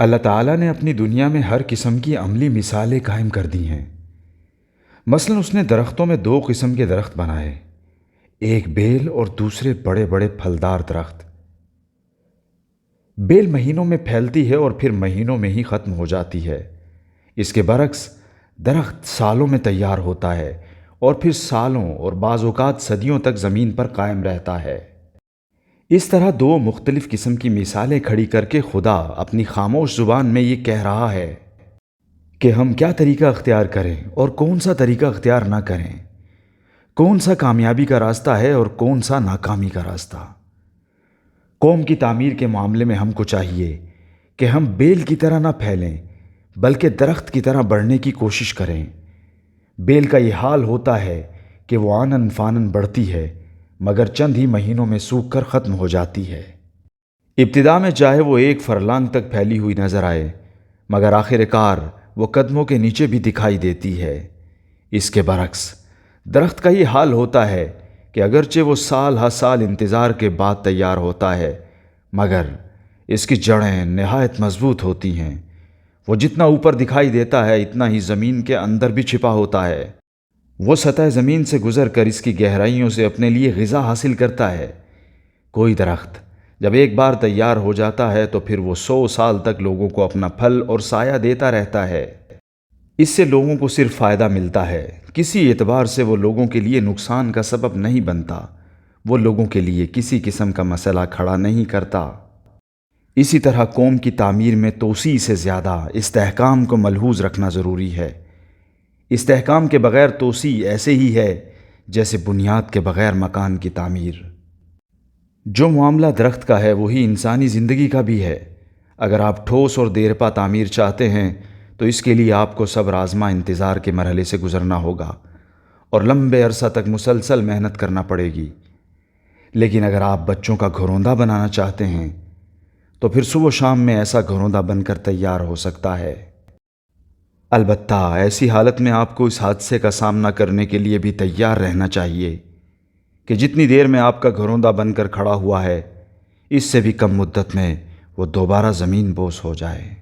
اللہ تعالیٰ نے اپنی دنیا میں ہر قسم کی عملی مثالیں قائم کر دی ہیں۔ مثلاً اس نے درختوں میں دو قسم کے درخت بنائے، ایک بیل اور دوسرے بڑے بڑے پھلدار درخت۔ بیل مہینوں میں پھیلتی ہے اور پھر مہینوں میں ہی ختم ہو جاتی ہے۔ اس کے برعکس درخت سالوں میں تیار ہوتا ہے اور پھر سالوں اور بعض اوقات صدیوں تک زمین پر قائم رہتا ہے۔ اس طرح دو مختلف قسم کی مثالیں کھڑی کر کے خدا اپنی خاموش زبان میں یہ کہہ رہا ہے کہ ہم کیا طریقہ اختیار کریں اور کون سا طریقہ اختیار نہ کریں، کون سا کامیابی کا راستہ ہے اور کون سا ناکامی کا راستہ۔ قوم کی تعمیر کے معاملے میں ہم کو چاہیے کہ ہم بیل کی طرح نہ پھیلیں بلکہ درخت کی طرح بڑھنے کی کوشش کریں۔ بیل کا یہ حال ہوتا ہے کہ وہ آنن فانن بڑھتی ہے مگر چند ہی مہینوں میں سوکھ کر ختم ہو جاتی ہے۔ ابتدا میں چاہے وہ ایک فرلانگ تک پھیلی ہوئی نظر آئے مگر آخر کار وہ قدموں کے نیچے بھی دکھائی دیتی ہے۔ اس کے برعکس درخت کا یہ حال ہوتا ہے کہ اگرچہ وہ سال ہر سال انتظار کے بعد تیار ہوتا ہے مگر اس کی جڑیں نہایت مضبوط ہوتی ہیں۔ وہ جتنا اوپر دکھائی دیتا ہے اتنا ہی زمین کے اندر بھی چھپا ہوتا ہے۔ وہ سطح زمین سے گزر کر اس کی گہرائیوں سے اپنے لیے غذا حاصل کرتا ہے۔ کوئی درخت جب ایک بار تیار ہو جاتا ہے تو پھر وہ 100 سال تک لوگوں کو اپنا پھل اور سایہ دیتا رہتا ہے۔ اس سے لوگوں کو صرف فائدہ ملتا ہے، کسی اعتبار سے وہ لوگوں کے لیے نقصان کا سبب نہیں بنتا، وہ لوگوں کے لیے کسی قسم کا مسئلہ کھڑا نہیں کرتا۔ اسی طرح قوم کی تعمیر میں توسیع سے زیادہ استحکام کو ملحوظ رکھنا ضروری ہے۔ استحکام کے بغیر توسیع ایسے ہی ہے جیسے بنیاد کے بغیر مکان کی تعمیر۔ جو معاملہ درخت کا ہے وہی انسانی زندگی کا بھی ہے۔ اگر آپ ٹھوس اور دیرپا تعمیر چاہتے ہیں تو اس کے لیے آپ کو صبر آزما انتظار کے مرحلے سے گزرنا ہوگا اور لمبے عرصہ تک مسلسل محنت کرنا پڑے گی۔ لیکن اگر آپ بچوں کا گھروندہ بنانا چاہتے ہیں تو پھر صبح و شام میں ایسا گھروندہ بن کر تیار ہو سکتا ہے۔ البتہ ایسی حالت میں آپ کو اس حادثے کا سامنا کرنے کے لیے بھی تیار رہنا چاہیے کہ جتنی دیر میں آپ کا گھروندہ بن کر کھڑا ہوا ہے اس سے بھی کم مدت میں وہ دوبارہ زمین بوس ہو جائے۔